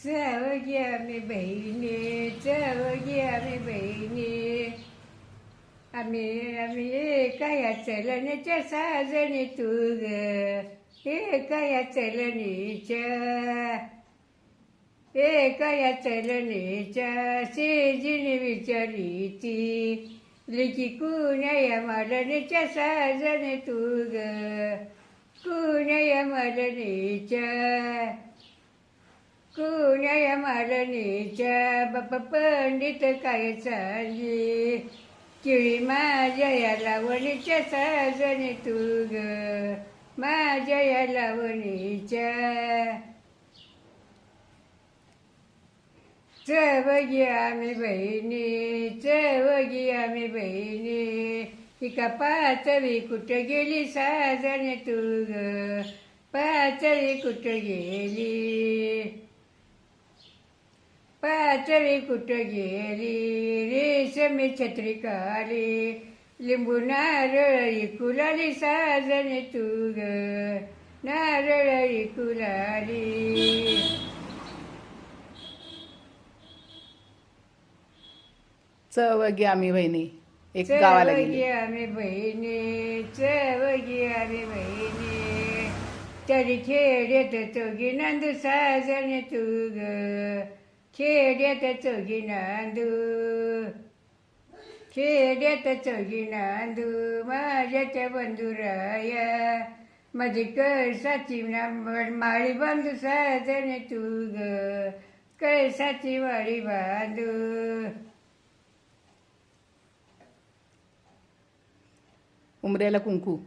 जावगी आम्ही बहिणी, जावगी आम्ही बहिणी. आम्ही आम्ही एका या चलण्याच्या साजणी तू ग, एका या चलणीच्या, एका या चलणीच्या शेजीने विचारली ती, लेकी कुण्या या मालणीच्या साजणी तू ग, कुण्या या मालणीच्या, कुण्या या मालणीच्या. बाप्पा पंडित काय सांगे, किळी माझ्या या लावणीच्या साजणी तू ग, माझ्या या लावणीच्या. चवगी आम्ही बहिणी, चवगी आम्ही बहिणी. एका पाचवी कुठं गेली साजणी तू ग, पाचवी कुठं गेली, पाचवी कुठं गेली. रेशमी छत्री काली, लिंबू नारळ इकुलाली साजणी तू ग, नारळ इकुलाली. चवगी आम्ही बहिणी एक गावाला चवगी गेली. आम्ही बहिणी, चवगी आम्ही बहिणी. तरी खेड्यात चौघी नांदू साजणी तू ग, खेड्यात चौघी नांदू, खेड्यात चौघी नांदू. माझ्याच्या बंधुराया, माझी कळसाची माळी बांधू साजणी तू ग, कळसाची माळी बांधू. उमऱ्याला कुंकू.